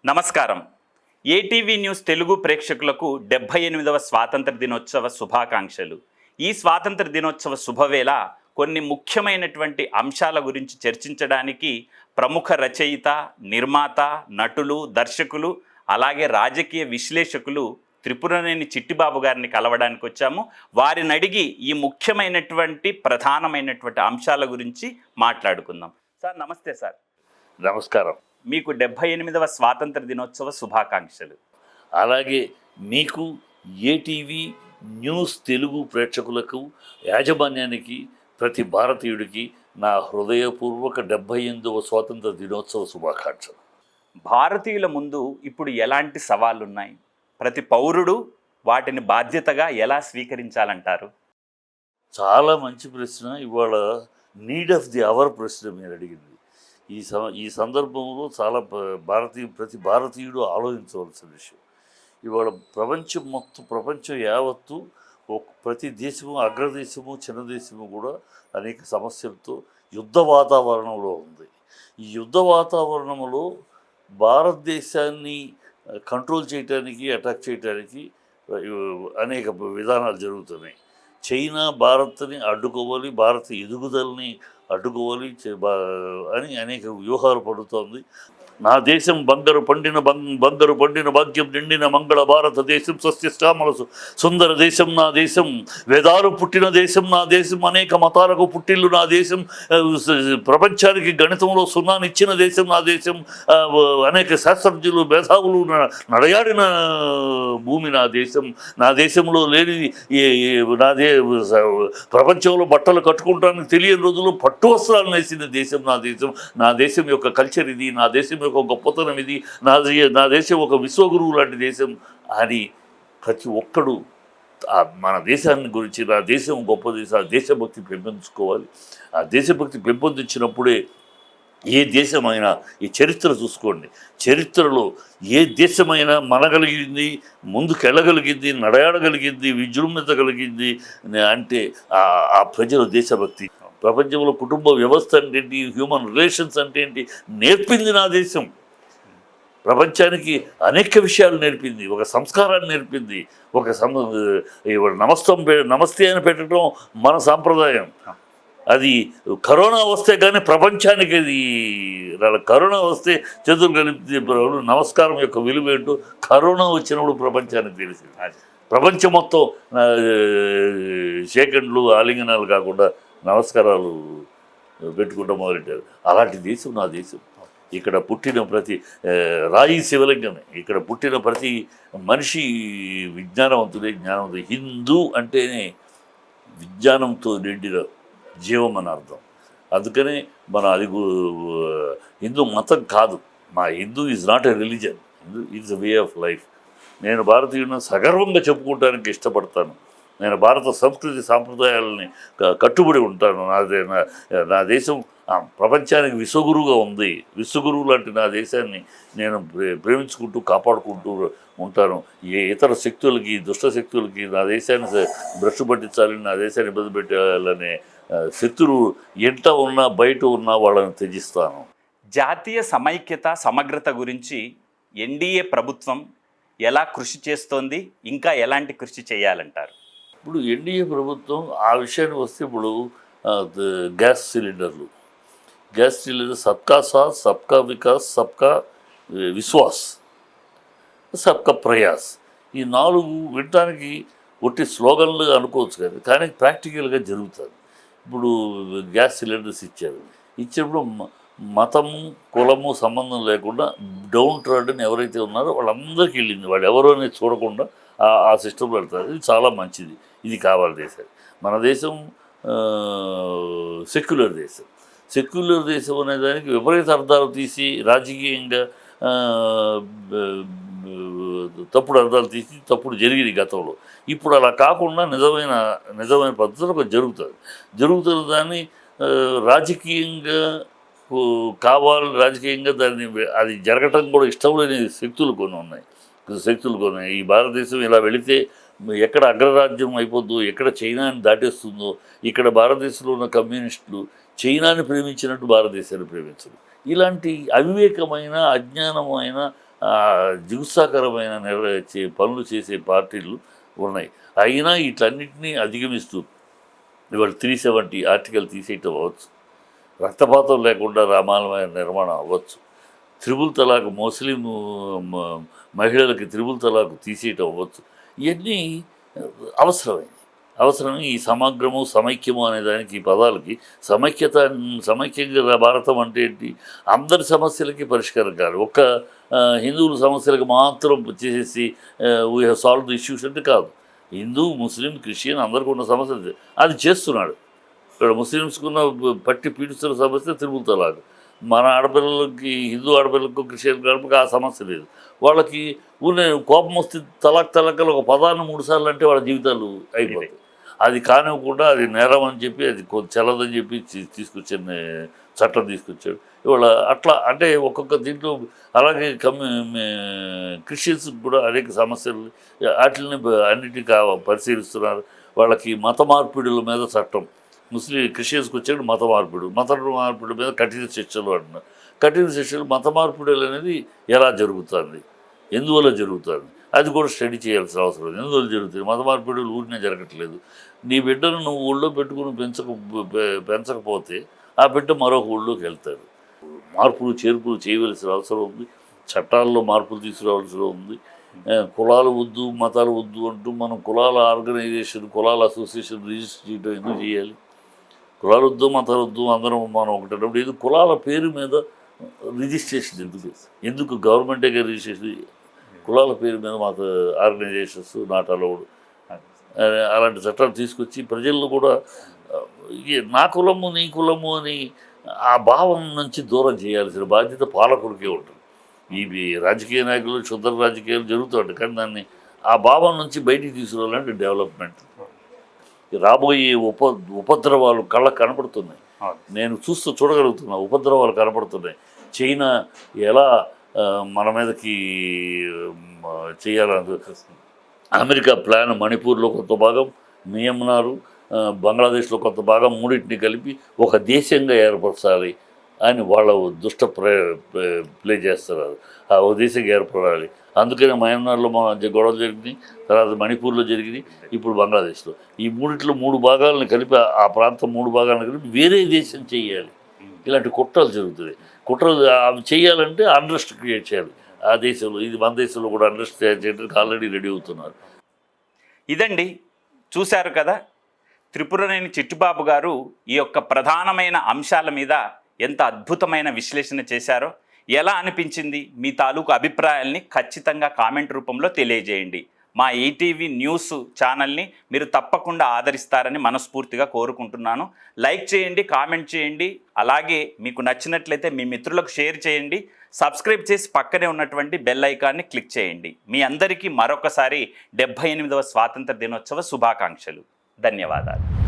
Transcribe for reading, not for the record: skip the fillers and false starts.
నమస్కారం. ATV news Telugu ప్రేక్షకులకు 78వ స్వాతంత్ర దినోత్సవ శుభాకాంక్షలు. ఈ స్వాతంత్ర దినోత్సవ శుభవేళ కొన్ని ముఖ్యమైనటువంటి అంశాల గురించి చర్చించడానికి ప్రముఖ రచయిత, నిర్మాత, నటులు, దర్శకులు, అలాగే రాజకీయ విశ్లేషకులు త్రిపురనేని చిట్టిబాబు గారిని కలవడానికి వచ్చాము. వారిని అడిగి ఈ ముఖ్యమైనటువంటి ప్రధానమైనటువంటి అంశాల గురించి మాట్లాడుకుందాం. సార్ నమస్తే. సార్ నమస్కారం. మీకు 78వ స్వాతంత్ర దినోత్సవ శుభాకాంక్షలు. అలాగే మీకు ఏటీవీ న్యూస్ తెలుగు ప్రేక్షకులకు, యాజమాన్యానికి, ప్రతి భారతీయుడికి నా హృదయపూర్వక 78వ స్వాతంత్ర దినోత్సవ శుభాకాంక్షలు. భారతీయుల ముందు ఇప్పుడు ఎలాంటి సవాళ్ళు ఉన్నాయి? ప్రతి పౌరుడు వాటిని బాధ్యతగా ఎలా స్వీకరించాలంటారు? చాలా మంచి ప్రశ్న. ఇవాళ నీడ్ ఆఫ్ ది అవర్ ప్రశ్న మీరు అడిగింది. ఈ సందర్భంలో చాలా ప్రతి భారతీయుడు ఆలోచించవలసిన విషయం. ఇవాళ ప్రపంచం యావత్తు ప్రతి దేశము, అగ్రదేశము, చిన్న దేశము కూడా అనేక సమస్యలతో యుద్ధ వాతావరణంలో ఉంది. ఈ యుద్ధ వాతావరణంలో భారతదేశాన్ని కంట్రోల్ చేయడానికి, అటాక్ చేయడానికి అనేక విధానాలు జరుగుతున్నాయి. చైనా భారత్ని అడ్డుకోవాలి, భారత ఎదుగుదలని అడ్డుకోవాలి అని అనేక వ్యూహాలు పడుతోంది. నా దేశం బంగారు పండిన భాగ్యం నిండిన మంగళ భారతదేశం, సస్యశ్యామల సుందర దేశం నా దేశం, వేదాలు పుట్టిన దేశం నా దేశం, అనేక మతాలకు పుట్టిల్లు నా దేశం, ప్రపంచానికి గణితంలో సున్నానిచ్చిన దేశం నా దేశం, అనేక శాస్త్రజ్ఞులు మేధావులు నడయాడిన భూమి నా దేశం. నా దేశంలో లేని ప్రపంచంలో బట్టలు కట్టుకుంటానికి తెలియని రోజుల్లో పట్టు వస్త్రాలు నేసిన దేశం నా దేశం. నా దేశం యొక్క కల్చర్ ఇది, నా దేశం ఒక గొప్పతనం ఇది, నా దేశం ఒక విశ్వగురువు లాంటి దేశం అని ప్రతి ఒక్కడు మన దేశాన్ని గురించి, నా దేశం గొప్ప దేశం, ఆ దేశభక్తి పెంపొందించుకోవాలి. ఆ దేశభక్తి పెంపొందించినప్పుడే ఏ దేశమైనా, ఈ చరిత్ర చూసుకోండి, చరిత్రలో ఏ దేశమైనా మనగలిగింది, ముందుకెళ్ళగలిగింది, నడయాడగలిగింది, విజృంభించగలిగింది అంటే ఆ ప్రజల దేశభక్తి. ప్రపంచంలో కుటుంబ వ్యవస్థ అంటే ఏంటి, హ్యూమన్ రిలేషన్స్ అంటే ఏంటి నేర్పింది నా దేశం. ప్రపంచానికి అనేక విషయాలు నేర్పింది, ఒక సంస్కారాన్ని నేర్పింది. నమస్తే అని పెట్టడం మన సాంప్రదాయం. అది కరోనా వస్తే కానీ ప్రపంచానికి అది కరోనా వస్తే చేతులు కలిపి నమస్కారం యొక్క విలువ ఏంటో కరోనా వచ్చినప్పుడు ప్రపంచానికి తెలిసింది. ప్రపంచం మొత్తం సెకండ్లు, ఆలింగనాలు కాకుండా నమస్కారాలు పెట్టుకుంటూ మొదలెట్టారు. అలాంటి దేశం నా దేశం. ఇక్కడ పుట్టిన ప్రతి రాయి శివలింగమే, ఇక్కడ పుట్టిన ప్రతి మనిషి విజ్ఞానవంతుడే, జ్ఞానవంతుడు. హిందూ అంటేనే విజ్ఞానంతో నిండిన జీవం అని అర్థం. అందుకనే అది హిందూ మతం కాదు. మా Hindu is not a religion, Hindu is a way of life. నేను భారతీయులను సగర్వంగా చెప్పుకోవడానికి ఇష్టపడతాను. నేను భారత సంస్కృతి సాంప్రదాయాలని కట్టుబడి ఉంటాను. నా దేశం ప్రపంచానికి విశ్వగురువుగా ఉంది. విశ్వగురువు లాంటి నా దేశాన్ని నేను ప్రేమించుకుంటూ కాపాడుకుంటూ ఉంటాను. ఏ ఇతర శక్తులకి, దుష్ట శక్తులకి నా దేశాన్ని భ్రష్టు పట్టించాలని, నా దేశాన్ని ఇబ్బంది పెట్టాలనే శత్రువు ఎంత ఉన్నా బయట ఉన్నా వాళ్ళని త్యజిస్తాను. జాతీయ సమైక్యత, సమగ్రత గురించి ఎన్డీఏ ప్రభుత్వం ఎలా కృషి చేస్తోంది, ఇంకా ఎలాంటి కృషి చేయాలంటారు? ఇప్పుడు ఎన్డీఏ ప్రభుత్వం ఆ విషయానికి వస్తే, ఇప్పుడు గ్యాస్ సిలిండర్ సబ్కా సాత్, సబ్కా వికాస్, సబ్కా విశ్వాస్, సబ్కా ప్రయాస్, ఈ 4 వినటానికి ఒట్టి స్లోగన్లు అనుకోవచ్చు కదా, కానీ ప్రాక్టికల్గా జరుగుతుంది. ఇప్పుడు గ్యాస్ సిలిండర్స్ ఇచ్చినప్పుడు మతము, కులము సంబంధం లేకుండా డౌన్ ట్రాడన్ ఎవరైతే ఉన్నారో వాళ్ళందరికీ వెళ్ళింది. వాళ్ళు ఎవరో అనేది చూడకుండా ఆ సిస్టమ్ పెడతారు. ఇది చాలా మంచిది. ఇది కావాలి దేశానికి. మన దేశం సెక్యులర్ దేశం. సెక్యులర్ దేశం అనేదానికి విపరీత అర్థాలు తీసి, రాజకీయంగా తప్పుడు అర్థాలు తీసి తప్పుడు జరిగింది గతంలో. ఇప్పుడు అలా కాకుండా నిజమైన పద్ధతిలో జరుగుతున్న దాన్ని రాజకీయంగా రాజకీయంగా దాన్ని అది జరగటం కూడా ఇష్టం లేని శక్తులు కొన్ని ఉన్నాయి. ఈ భారతదేశం ఇలా వెళితే ఎక్కడ అగ్రరాజ్యం అయిపోద్దో, ఎక్కడ చైనాని దాటేస్తుందో, ఇక్కడ భారతదేశంలో ఉన్న కమ్యూనిస్టులు చైనాని ప్రేమించినట్టు భారతదేశాన్ని ప్రేమించరు. ఇలాంటి అవివేకమైన అజ్ఞానమైన జిగుత్సాకరమైన పనులు చేసే పార్టీలు ఉన్నాయి. అయినా వీటన్నిటినీ అధిగమిస్తూ ఇవాళ 370 ఆర్టికల్ తీసేయటం అవ్వచ్చు, రక్తపాతం లేకుండా రామాలయ నిర్మాణం అవ్వచ్చు, త్రిబుల్ తలాక్ ముస్లిం మహిళలకి త్రిబుల్ తలాక్ తీసేయటం అవ్వచ్చు. ఇవన్నీ అవసరమే. ఈ సమగ్రము సమైక్యము అనే దానికి ఈ పదాలకి సమైక్యంగా భారతం అంటే ఏంటి? అందరి సమస్యలకి పరిష్కారం కాదు, ఒక్క హిందువుల సమస్యలకు మాత్రం చేసేసి we have solve the issues అంటే కాదు. హిందూ, ముస్లిం, క్రిస్టియన్ అందరికీ ఉన్న సమస్యలు అది చేస్తున్నాడు. ఇక్కడ ముస్లిమ్స్కున్న పట్టి పీడిస్తున్న సమస్య త్రిబుల్ తలాక్. మన ఆడపిల్లలకి, హిందూ ఆడపిల్లలకు, క్రిస్టియన్ ఆడపిల్లకి ఆ సమస్య లేదు. వాళ్ళకి ఊరినే కోపం వస్తే తలాక్లు ఒక పదాన్ని 3 సార్లు అంటే వాళ్ళ జీవితాలు అయిపోతాయి. అది కానివ్వకుండా అది నేరం అని చెప్పి అది చెల్లదని చెప్పి తీసుకొచ్చిన చట్టం తీసుకొచ్చాడు. ఇవాళ అట్లా అంటే ఒక్కొక్క దీంట్లో అలాగే క్రిస్టియన్స్ కూడా అనేక సమస్యలు వాటిని అన్నిటినీ పరిశీలిస్తున్నారు. వాళ్ళకి మత మార్పిడుల మీద చట్టం, క్రిస్టియన్స్కి వచ్చాడు మత మార్పిడి మీద కఠిన శిక్షలు అంటున్నారు. కఠిన శిక్షలు, మత మార్పిడులు అనేది ఎలా జరుగుతుంది, ఎందువల్ల జరుగుతుంది, అది కూడా స్టడీ చేయాల్సిన అవసరం ఉంది. ఎందువల్ల జరుగుతుంది? మత మార్పిడులు ఊరినే జరగట్లేదు. నీ బిడ్డను నువ్వు ఊళ్ళో పెట్టుకుని పెంచకపోతే ఆ బిడ్డ మరొక ఊళ్ళోకి వెళ్తాడు. మార్పులు చేర్పులు చేయవలసిన అవసరం ఉంది, చట్టాల్లో మార్పులు తీసుకురావాల్సిన ఉంది. కులాలు వద్దు, మతాలు వద్దు అంటూ మనం కులాల ఆర్గనైజేషన్, కులాల అసోసియేషన్ రిజిస్టర్ చేయడం ఎందుకు చేయాలి? కులాలు వద్దు, మతాలు వద్దు, అందరం మనం ఒకటేటప్పుడు ఇది కులాల పేరు మీద రిజిస్ట్రేషన్ ఎందుకు గవర్నమెంటే రిజిస్ట్రేషన్? కులాల పేరు మీద మత ఆర్గనైజేషన్స్ నాట్ అలౌడ్. అలాంటి చట్టాలు తీసుకొచ్చి ప్రజల్లో కూడా నా కులము నీ కులము అని ఆ భావం నుంచి దూరం చేయాల్సిన బాధ్యత పాలకుడికే ఉంటుంది. ఇవి రాజకీయ నాయకులు క్షుద్ర రాజకీయాలు జరుగుతుంటాయి, కానీ దాన్ని ఆ భావం నుంచి బయటికి తీసుకురావాలంటే డెవలప్మెంట్. రాబోయే ఉపద్రవాలు కళ్ళకు కనపడుతున్నాయి, నేను చూడగలుగుతున్నా. ఉపద్రవాలు కనపడుతున్నాయి. చైనా ఎలా మన మీదకి చేయాలని అమెరికా ప్లాన్, మణిపూర్లో కొంత భాగం, మియన్మార్, బంగ్లాదేశ్లో కొంత భాగం, మూడింటిని కలిపి ఒక దేశంగా ఏర్పరచాలి అని వాళ్ళ దుష్ట ప్లే చేస్తున్నారు. ఒక దేశంగా ఏర్పడాలి. అందుకని మయన్మార్లో గొడవ జరిగింది, తర్వాత మణిపూర్లో జరిగింది, ఇప్పుడు బంగ్లాదేశ్లో. ఈ మూడిట్లో 3 భాగాలను కలిపి, ఆ ప్రాంతం 3 భాగాలను కలిపి వేరే దేశం చేయాలి. ఇలాంటి కుట్రలు జరుగుతుంది. కుట్రలు అవి చేయాలంటే అన్రెస్ట్ క్రియేట్ చేయాలి ఆ దేశంలో. ఇది మన దేశంలో కూడా అన్రెస్ట్ చేయడానికి ఆల్రెడీ రెడీ అవుతున్నారు. ఇదండి, చూశారు కదా, త్రిపురనేని చిట్టిబాబు గారు ఈ యొక్క ప్రధానమైన అంశాల మీద ఎంత అద్భుతమైన విశ్లేషణ చేశారో. ఎలా అనిపించింది? మీ తాలూకు అభిప్రాయాల్ని ఖచ్చితంగా కామెంట్ రూపంలో తెలియజేయండి. మా ఈటీవీ న్యూస్ ఛానల్ని మీరు తప్పకుండా ఆదరిస్తారని మనస్ఫూర్తిగా కోరుకుంటున్నాను. లైక్ చేయండి, కామెంట్ చేయండి, అలాగే మీకు నచ్చినట్లయితే మీ మిత్రులకు షేర్ చేయండి. సబ్స్క్రైబ్ చేసి పక్కనే ఉన్నటువంటి బెల్ ఐకాన్ని క్లిక్ చేయండి. మీ అందరికీ మరొకసారి 78వ స్వాతంత్ర దినోత్సవ శుభాకాంక్షలు. ధన్యవాదాలు.